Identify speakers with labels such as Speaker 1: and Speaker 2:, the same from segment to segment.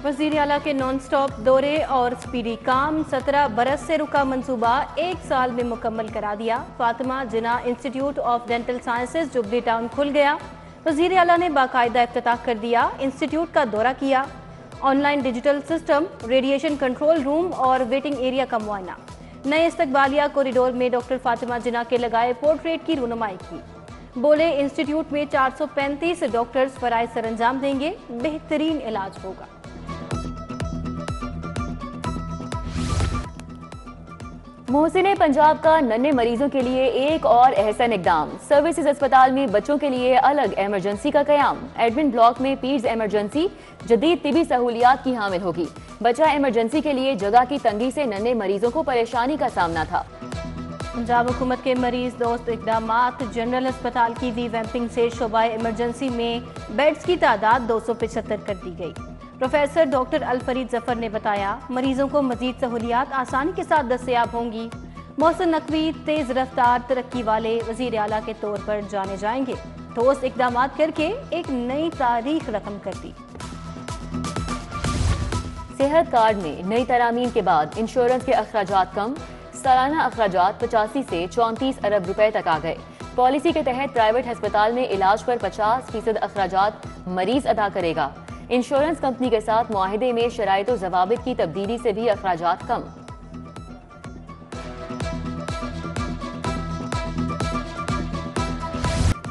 Speaker 1: वज़ीर आला के नॉन स्टॉप दौरे और स्पीडी काम 17 बरस से रुका मंसूबा 1 साल में मुकम्मल करा दिया। Fatima Jinnah institute of dental sciences Jubilee Town खुल गया। वज़ीर आला ने बाकायदा इफ्तिताह कर दिया। इंस्टीट्यूट का दौरा किया। Online digital system, radiation control room और वेटिंग एरिया का मुआयना। नए इस्तकबालिया कॉरिडोर में डॉक्टर फातिमा जिना के लगाए पोर्ट्रेट की रुनुमाई की। बोले इंस्टीट्यूट में 435 डॉक्टर्स फराइज सरंजाम देंगे। बेहतरीन इलाज होगा।
Speaker 2: मोहसिन पंजाब का नन्हे मरीजों के लिए एक और एहसन इकदाम। सर्विसेज अस्पताल में बच्चों के लिए अलग इमरजेंसी का कयाम। एडमिन ब्लॉक में पीड्स इमरजेंसी जदीद तिबी सहूलियात की हामिल होगी। बचा इमरजेंसी के लिए जगह की तंगी से नन्हे मरीजों को परेशानी का सामना था।
Speaker 1: पंजाब हुकूमत के मरीज दोस्त इकदामात। जनरल अस्पताल की रीवैम्पिंग से शोबा इमरजेंसी में बेड्स की तादाद 275 कर दी गई। प्रोफेसर डॉक्टर अलफरीद जफर ने बताया मरीजों को मजीद सहूलियात आसानी के साथ दस्तयाब होंगी। मोहसिन नकवी तेज रफ्तार तरक्की वाले वजीर आला के तौर पर जाने जाएंगे। ठोस इकदाम करके एक नई तारीख रकम कर दी।
Speaker 2: सेहत कार्ड में नई तरामीम के बाद इंश्योरेंस के अखराजात कम। सालाना अखराजात 85 से 34 अरब रुपए तक आ गए। पॉलिसी के तहत प्राइवेट अस्पताल में इलाज पर 50% अखराजात मरीज अदा करेगा। इंश्योरेंस कंपनी के साथ मुआहिदे में शराइत व ज़वाबित की तब्दीली से भी अखराजात कम।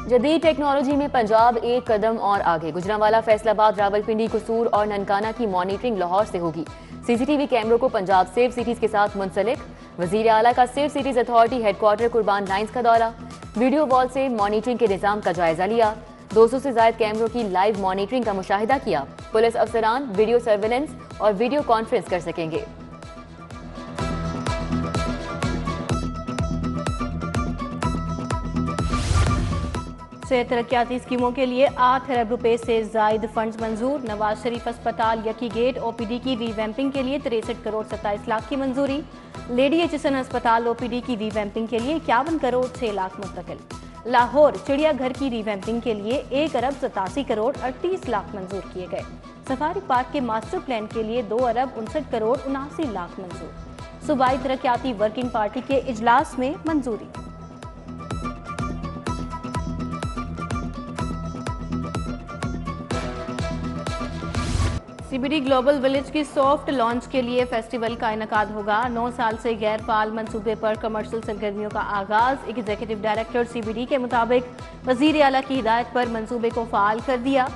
Speaker 2: जदीद टेक्नोलॉजी में पंजाब एक कदम और आगे। गुजरांवाला, फैसलाबाद, रावलपिंडी, कसूर और ननकाना की मॉनिटरिंग लाहौर से होगी। सीसीटीवी कैमरों को पंजाब सेफ सिटीज के साथ मुंसलिक। वजीर आला का सेफ सिटीज अथॉरिटी हेडक्वार्टर कुर्बान लाइन्स का दौरा। वीडियो वॉल से मॉनिटरिंग के निजाम का जायजा लिया। 200 से ज्यादा कैमरों की लाइव मॉनिटरिंग का मुशाहिदा किया। पुलिस अफसरान वीडियो सर्वेलेंस और वीडियो कॉन्फ्रेंस कर सकेंगे।
Speaker 1: सेहत तरक्याती स्कीमों के लिए 8 अरब रुपए से जायद फंड्स मंजूर। नवाज शरीफ अस्पताल यकी गेट ओपीडी की रीवैम्पिंग के लिए 63 करोड़ 27 लाख की मंजूरी। लेडी एचएसएन अस्पताल ओपीडी की रीवैम्पिंग के लिए 51 करोड़ 6 लाख मुंतकिल। लाहौर चिड़ियाघर की रीवैम्पिंग के लिए 1 अरब 87 करोड़ 38 लाख मंजूर किए गए। सफारी पार्क के मास्टर प्लान के लिए 2 अरब 59 करोड़ 79 लाख मंजूर। सूबाई तरक्याती वर्किंग पार्टी के इजलास में मंजूरी। सीबीडी ग्लोबल विलेज की सॉफ्ट लॉन्च के लिए फेस्टिवल का इनेकाद होगा। 9 साल से गैर फाल मंसूबे पर कमर्शियल सरगर्मियों का आगाज। एग्जीक्यूटिव डायरेक्टर सीबीडी के मुताबिक वजीर आला की हिदायत पर मंसूबे को फाल कर दिया।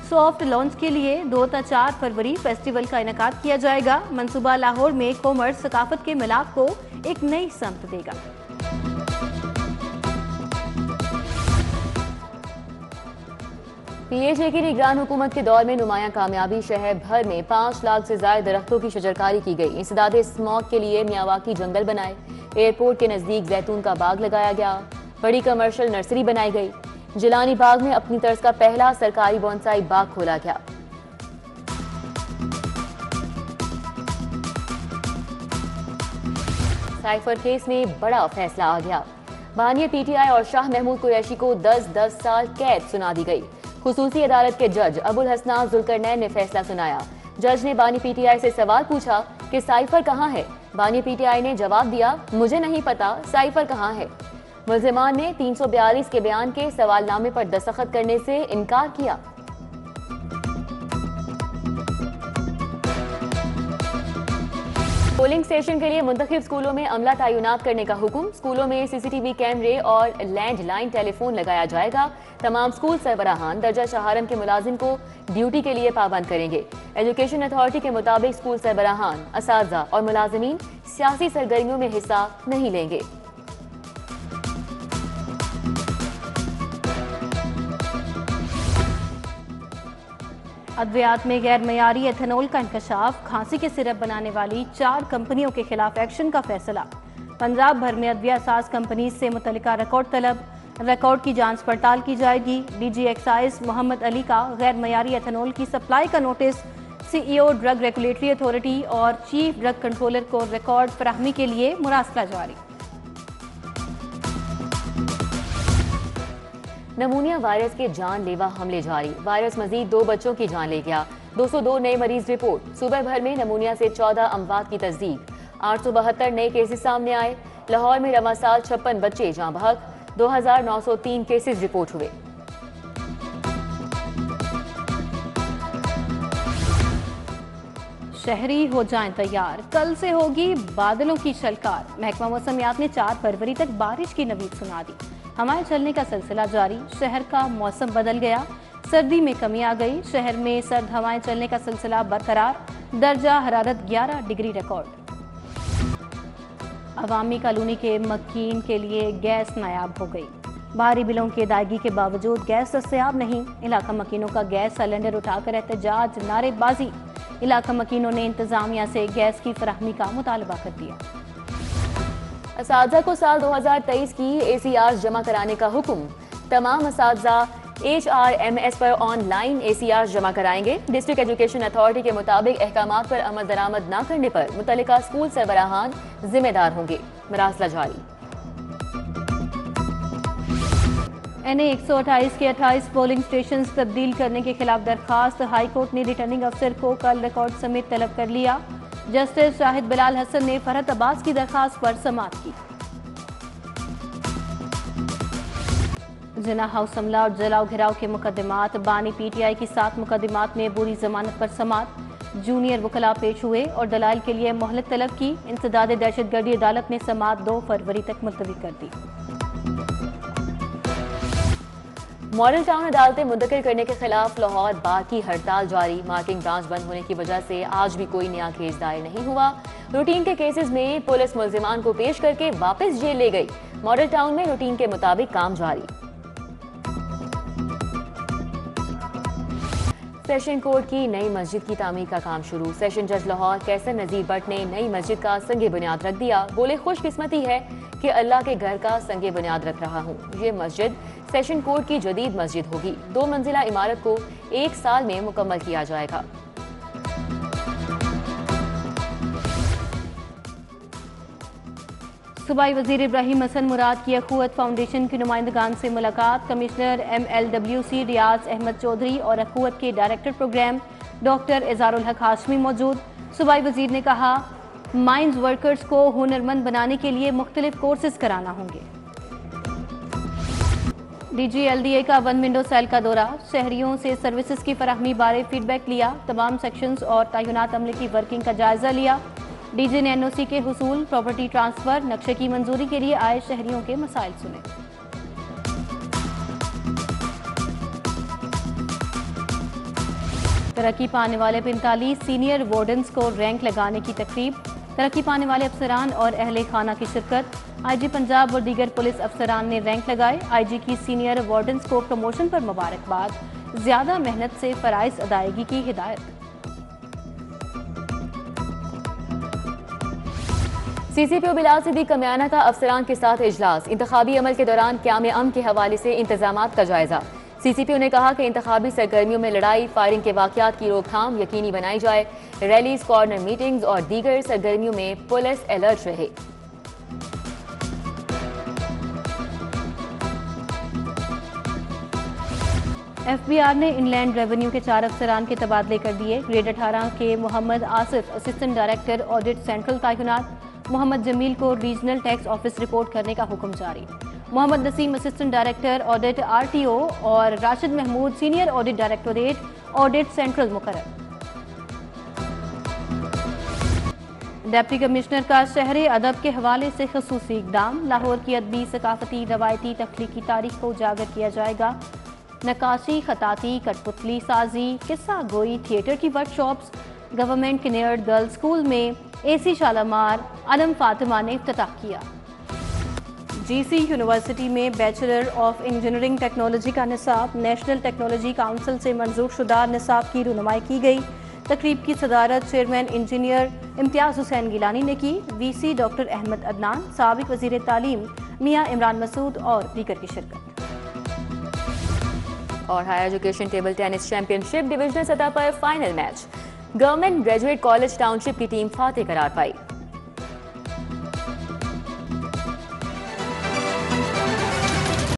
Speaker 1: सॉफ्ट लॉन्च के लिए 2 से 4 फरवरी फेस्टिवल का इनेकाद किया जाएगा। मंसूबा लाहौर में कॉमर्स सकाफत के मिलाप को एक नई समत देगा।
Speaker 2: पीएचए की निगरान हुकूमत के दौर में नुमायां कामयाबी। शहर भर में 5 लाख से ज्यादा दरख्तों की शजरकारी की गई। इंसदाद स्मॉग के लिए मियावाकी जंगल बनाए। एयरपोर्ट के नजदीक जैतून का बाग लगाया गया। बड़ी कमर्शियल नर्सरी बनाई गई। जिलानी बाग में अपनी तर्ज का पहला सरकारी बोनसाई बाग खोला गया। साइफर केस में बड़ा फैसला आ गया। बानिया पीटीआई और शाह महमूद कुरैशी को 10-10 साल कैद सुना दी गई। खुसूसी अदालत के जज अबुल हसना जुल्करनैन ने फैसला सुनाया। जज ने बानी पीटीआई से सवाल पूछा कि साइफर कहां है। बानी पीटीआई ने जवाब दिया, मुझे नहीं पता साइफर कहां है। मुल्जिमान ने 342 के बयान के सवालनामे पर दस्तखत करने से इनकार किया। पोलिंग स्टेशन के लिए मुंतखब स्कूलों में अमला तैनात करने का हुक्म। स्कूलों में सीसीटीवी कैमरे और लैंडलाइन टेलीफोन लगाया जाएगा। तमाम स्कूल सरबराहान दर्जा शहारन के मुलाजिम को ड्यूटी के लिए पाबंद करेंगे। एजुकेशन अथॉरिटी के मुताबिक स्कूल सरबराहान, असातिज़ा और मुलाजिमीन सियासी सरगर्मियों में हिस्सा नहीं लेंगे।
Speaker 1: अद्वियात में गैर मयारी एथेनॉल का इंकशाफ। खांसी के सिरप बनाने वाली 4 कंपनियों के खिलाफ एक्शन का फैसला। पंजाब भर में अद्विया साज कंपनी से मुतल्लिका रिकॉर्ड तलब। रिकॉर्ड की जांच पड़ताल की जाएगी। डीजी एक्साइज मोहम्मद अली का गैर मयारी एथेनॉल की सप्लाई का notice. CEO drug regulatory authority और चीफ ड्रग कंट्रोलर को रिकॉर्ड फराहमी के लिए मुरासला जारी।
Speaker 2: नमूनिया वायरस के जानलेवा हमले जारी, वायरस मजीद 2 बच्चों की जान ले गया। 202 नए मरीज रिपोर्ट। सूबे भर में नमूनिया से 14 अमवात की तस्दीक। 872 नए केसेस सामने आए। लाहौर में रवा साल 56 बच्चे जाँ बहक। 2903 केसेस रिपोर्ट हुए।
Speaker 1: शहरी हो जाएं तैयार, कल से होगी बादलों की छलकार। महकमा मौसमियात ने 4 फरवरी तक बारिश की नवीद सुना दी। हवाएं चलने का सिलसिला जारी, शहर का मौसम बदल गया, सर्दी में कमी आ गई। शहर में सर्द हवाएं चलने का सिलसिला बरकरार, दर्जा हरारत 11 डिग्री रिकॉर्ड। अवामी कॉलोनी के मकीन के लिए गैस नायाब हो गई। भारी बिलों की अदायगी के बावजूद गैस दस्तयाब नहीं। इलाका मकीनों का गैस सिलेंडर उठाकर एहतजाज, नारेबाजी। इलाका मकीनों ने इंतजामिया से गैस की फराहमी का मुतालबा कर दिया।
Speaker 2: असातिज़ा को साल 2023 की ACR जमा कराने का हुक्म। तमाम असातिज़ा HRMS पर ऑनलाइन ACR जमा कराएंगे। डिस्ट्रिक्ट एजुकेशन अथॉरिटी के मुताबिक अहकामात पर अमल दरामद न करने पर मुतल्लिका स्कूल सरबराहान जिम्मेदार होंगे। मरासला जारी।
Speaker 1: NA 128 के 28 पोलिंग स्टेशन तब्दील करने के खिलाफ दरखास्त। हाई कोर्ट ने रिटर्निंग अफसर को कल रिकॉर्ड समेत तलब कर लिया। जस्टिस शाहिद बिलाल हसन ने फरहत अब्बास की दरखास्त पर समाअत की। जिना हाउस हमला और जलाओ घिराव के मुकदमात। बानी PTI की 7 मुकदमात में बुरी जमानत पर समाअत। जूनियर वकला पेश हुए और दलाइल के लिए मोहलत तलब की। इंसदाद दहशतगर्दी अदालत ने समाअत 2 फरवरी तक मुलतवी कर दी।
Speaker 2: मॉडल टाउन अदालतें मुंतकिल करने के खिलाफ लाहौर बार की हड़ताल जारी। मार्किंग ब्रांच बंद होने की वजह से आज भी कोई नया केस दायर नहीं हुआ। रूटीन के केसेस में पुलिस मुल्जिमान को पेश करके वापस जेल ले गई। मॉडल टाउन में रूटीन के मुताबिक काम जारी। सेशन कोर्ट की नई मस्जिद की तामीर का काम शुरू। सेशन जज लाहौर कैसर नजीर भट्ट ने नई मस्जिद का संगे बुनियाद रख दिया। बोले, खुशकिस्मती है कि अल्लाह के घर का संगे बुनियाद रख रहा हूँ। ये मस्जिद सेशन कोर्ट की जदीद मस्जिद होगी। 2 मंजिला इमारत को 1 साल में मुकम्मल किया जाएगा।
Speaker 1: सूबाई वजीर इब्राहिम हसन मुराद की अखुवत फाउंडेशन की नुमाइंदगान से मुलाकात। कमिश्नर MLWC रियाज अहमद चौधरी और अखुवत के डायरेक्टर प्रोग्राम डॉक्टर इज़ारुल हक हाशमी मौजूद। सूबाई वजीर ने कहा, माइंस वर्कर्स को हुनरमंद बनाने के लिए मुख्तलिफ कोर्सेज कराना होंगे। DG LDA का 1 विंडो सेल का दौरा। शहरियों से सर्विसेज की फराहमी बारे फीडबैक लिया। तमाम सेक्शंस और तयनात अमले की वर्किंग का जायजा लिया। DG ने NOC के हुसूल, प्रॉपर्टी ट्रांसफर, नक्शे की मंजूरी के लिए आए शहरियों के मसाइल सुने। तरक्की पाने वाले 45 सीनियर वार्डन्स को रैंक लगाने की तकरीब। तरक्की पाने वाले अफसरान और अहले खाना की शिरकत। IG पंजाब और दीगर पुलिस अफसरान ने रैंक लगाए। IG की सीनियर वार्डन्स को प्रमोशन पर मुबारकबाद। ज्यादा मेहनत से फराइज अदायगी की हिदायत।
Speaker 2: CCPO बिलाल सिद्दीक कमियाना का अफसरान के साथ इजलास। इंतखाबी अमल के दौरान क़याम अमन के हवाले से इंतजामात का जायजा। CCPO ने कहा कि इंतखाबी सरगर्मियों में लड़ाई, फायरिंग के वाक़यात की रोकथाम यकीनी बनाई जाए। रैलीज, कॉर्नर मीटिंग्स और दीगर सरगर्मियों में पुलिस अलर्ट रहे।
Speaker 1: FBR ने इनलैंड रेवेन्यू के 4 अफसरान के तबादले कर दिए। ग्रेड 18 के Mohammad Asif assistant director audit central तैनात। मोहम्मद जमील को रीजनल टैक्स ऑफिस रिपोर्ट करने का हुक्म जारी। Mohammad Naseem assistant director audit RTO और Rashid Mahmood senior audit directorate audit central मुकर्रर। डिप्टी कमिश्नर का शहर अदब के हवाले से खसूसी इक़दाम। लाहौर की अदबी, सकाफती, रवायती, तख्लीकी तारीख को उजागर किया जाएगा। नक्काशी, खताती, कठपुतली साजी, किस्सा गोई, थिएटर की वर्कशॉप्स। गवर्नमेंट किनेयर्ड गर्ल्स स्कूल में AC शालामार आलम फातिमा ने इफ्तिताह किया। GC यूनिवर्सिटी में बैचलर ऑफ इंजीनियरिंग टेक्नोलॉजी का निसाब नेशनल टेक्नोलॉजी काउंसिल से मंजूर शुदा निसाब की रुनुमाई की गई। तकरीब की सदारत चेयरमैन इंजीनियर इम्तियाज हुसैन गिलानी ने की। VC डॉक्टर अहमद अदनान, साबिक वजीर तालीम मियाँ इमरान मसूद और दीगर की शिरकत।
Speaker 2: और higher education table tennis championship divisional सतह पर final match. Government graduate college township की टीम फातेह करार पाई।